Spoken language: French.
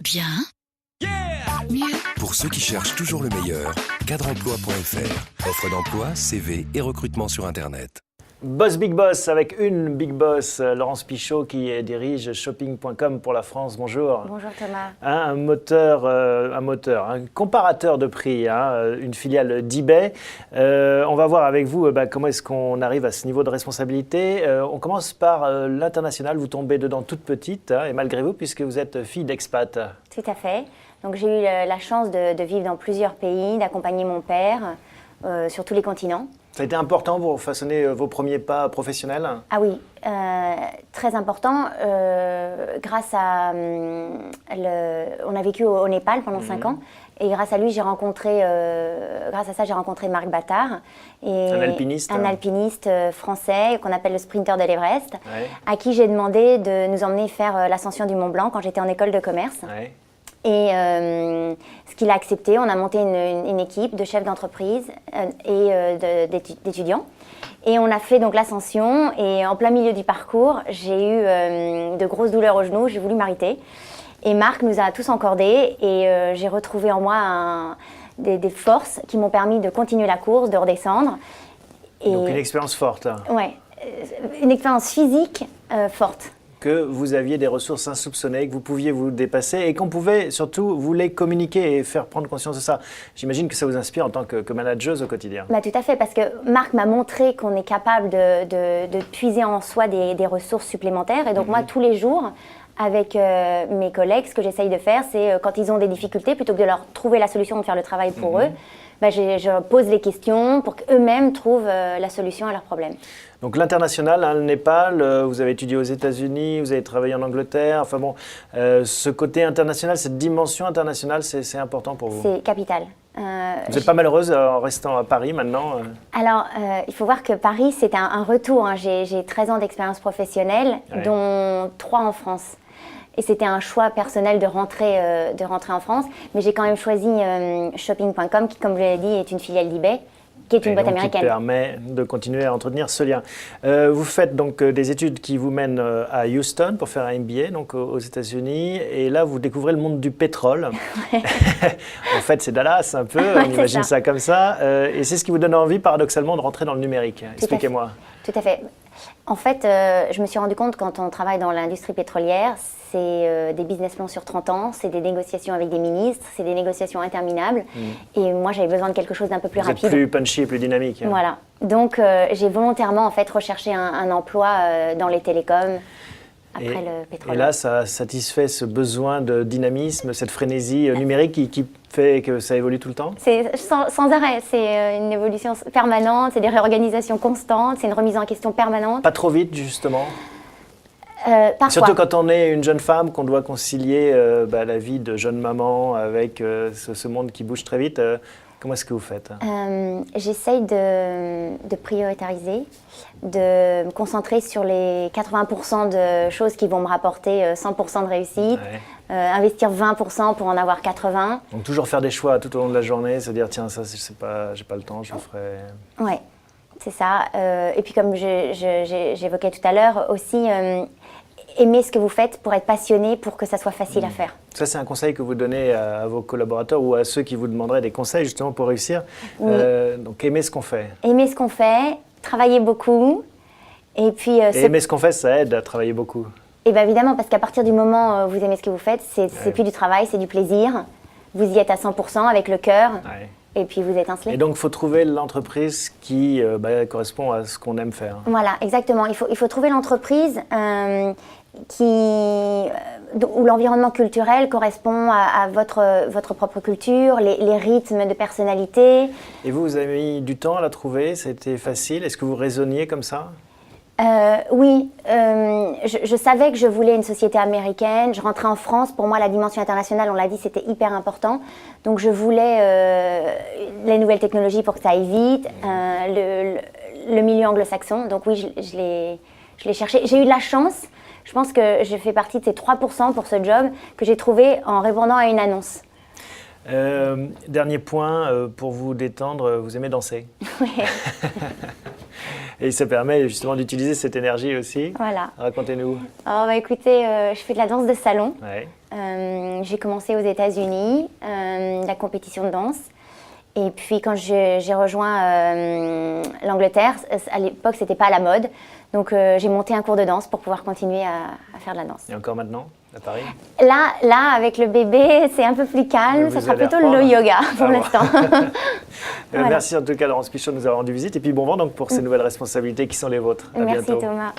Bien. Mieux. Pour ceux qui cherchent toujours le meilleur, cadreemploi.fr. Offre d'emploi, CV et recrutement sur Internet. Boss Big Boss avec une Big Boss, Laurence Pichot qui dirige shopping.com pour la France. Bonjour. Bonjour Thomas. Un comparateur de prix, une filiale d'eBay. On va voir avec vous comment est-ce qu'on arrive à ce niveau de responsabilité. On commence par l'international, vous tombez dedans toute petite et malgré vous puisque vous êtes fille d'expat. Tout à fait. Donc j'ai eu la chance de vivre dans plusieurs pays, d'accompagner mon père sur tous les continents. Ça a été important pour façonner vos premiers pas professionnels? Ah oui, très important. Grâce à on a vécu au Népal pendant 5 ans et grâce à lui, grâce à ça, j'ai rencontré Marc Battard, un alpiniste français qu'on appelle le sprinter de l'Everest, à qui j'ai demandé de nous emmener faire l'ascension du Mont Blanc quand j'étais en école de commerce. Ouais. Et ce qu'il a accepté, on a monté une équipe de chefs d'entreprise et d'étudiants. Et on a fait donc l'ascension et en plein milieu du parcours, j'ai eu de grosses douleurs au genou, j'ai voulu m'arrêter. Et Marc nous a tous encordés et j'ai retrouvé en moi des forces qui m'ont permis de continuer la course, de redescendre. Et donc une expérience forte là. Ouais, une expérience physique forte. Que vous aviez des ressources insoupçonnées, que vous pouviez vous dépasser et qu'on pouvait surtout vous les communiquer et faire prendre conscience de ça. J'imagine que ça vous inspire en tant que manageuse au quotidien. Bah, tout à fait, parce que Marc m'a montré qu'on est capable de puiser en soi des ressources supplémentaires. Et donc moi, tous les jours, avec mes collègues, ce que j'essaye de faire, c'est quand ils ont des difficultés, plutôt que de leur trouver la solution, de faire le travail pour eux, bah, je pose les questions pour qu'eux-mêmes trouvent la solution à leurs problèmes. Donc l'international, le Népal, vous avez étudié aux États-Unis, vous avez travaillé en Angleterre. Enfin bon, ce côté international, cette dimension internationale, c'est important pour vous. C'est capital. Vous n'êtes pas malheureuse en restant à Paris maintenant Alors, il faut voir que Paris, c'est un retour. J'ai 13 ans d'expérience professionnelle, dont 3 en France. Et c'était un choix personnel de rentrer en France. Mais j'ai quand même choisi shopping.com, qui, comme je l'ai dit, est une filiale d'eBay, qui est une boîte américaine. Qui permet de continuer à entretenir ce lien. Vous faites donc des études qui vous mènent à Houston pour faire un MBA, donc aux États-Unis. Et là, vous découvrez le monde du pétrole. En fait, c'est Dallas un peu, on imagine ça comme ça. Et c'est ce qui vous donne envie, paradoxalement, de rentrer dans le numérique. Expliquez-moi. Tout à fait. En fait, je me suis rendu compte quand on travaille dans l'industrie pétrolière, c'est des business plans sur 30 ans, c'est des négociations avec des ministres, c'est des négociations interminables. Et moi, j'avais besoin de quelque chose d'un peu plus rapide. Vous êtes plus punchy, plus dynamique. Voilà. Donc, j'ai volontairement en fait recherché un emploi dans les télécoms après le pétrole. Et là, ça satisfait ce besoin de dynamisme, cette frénésie numérique qui fait que ça évolue tout le temps? C'est sans arrêt, c'est une évolution permanente, c'est des réorganisations constantes, c'est une remise en question permanente. Pas trop vite, justement? Parfois. Surtout quand on est une jeune femme, qu'on doit concilier la vie de jeune maman avec ce monde qui bouge très vite. Comment est-ce que vous faites? J'essaye de prioritariser, de me concentrer sur les 80% de choses qui vont me rapporter 100% de réussite, investir 20% pour en avoir 80%. Donc toujours faire des choix tout au long de la journée, se dire tiens, ça j'ai pas le temps, je le ferai. Ouais, c'est ça. Et puis comme j'évoquais tout à l'heure, aussi aimer ce que vous faites pour être passionné, pour que ça soit facile à faire. Ça, c'est un conseil que vous donnez à vos collaborateurs ou à ceux qui vous demanderaient des conseils justement pour réussir. Oui. Donc, aimer ce qu'on fait. Aimer ce qu'on fait, travailler beaucoup. Et puis, aimer ce qu'on fait, ça aide à travailler beaucoup. Et bien évidemment, parce qu'à partir du moment où vous aimez ce que vous faites, c'est plus du travail, c'est du plaisir. Vous y êtes à 100% avec le cœur. Et puis vous étincelez. Et donc, il faut trouver l'entreprise qui correspond à ce qu'on aime faire. Voilà, exactement. Il faut trouver l'entreprise où l'environnement culturel correspond à votre propre culture, les rythmes de personnalité. Et vous avez mis du temps à la trouver? C'était facile? Est-ce que vous raisonniez comme ça? Oui, je savais que je voulais une société américaine. Je rentrais en France. Pour moi, la dimension internationale, on l'a dit, c'était hyper important. Donc, je voulais les nouvelles technologies pour que ça aille vite, le milieu anglo-saxon. Donc oui, je l'ai cherché. J'ai eu de la chance. Je pense que je fais partie de ces 3% pour ce job que j'ai trouvé en répondant à une annonce. Dernier point, pour vous détendre, vous aimez danser? Oui. Et ça permet justement d'utiliser cette énergie aussi. Voilà. Racontez-nous. Alors, écoutez, je fais de la danse de salon. Ouais. J'ai commencé aux États-Unis, la compétition de danse. Et puis quand j'ai rejoint l'Angleterre, à l'époque, c'était pas à la mode. Donc j'ai monté un cours de danse pour pouvoir continuer à faire de la danse. Et encore maintenant, à Paris? Là, avec le bébé, c'est un peu plus calme. Ça sera plutôt le yoga pour l'instant. Voilà. Merci en tout cas, Laurence Pichon, de nous avoir rendu visite. Et puis bon vent donc pour ces nouvelles responsabilités qui sont les vôtres. À Merci bientôt. Thomas.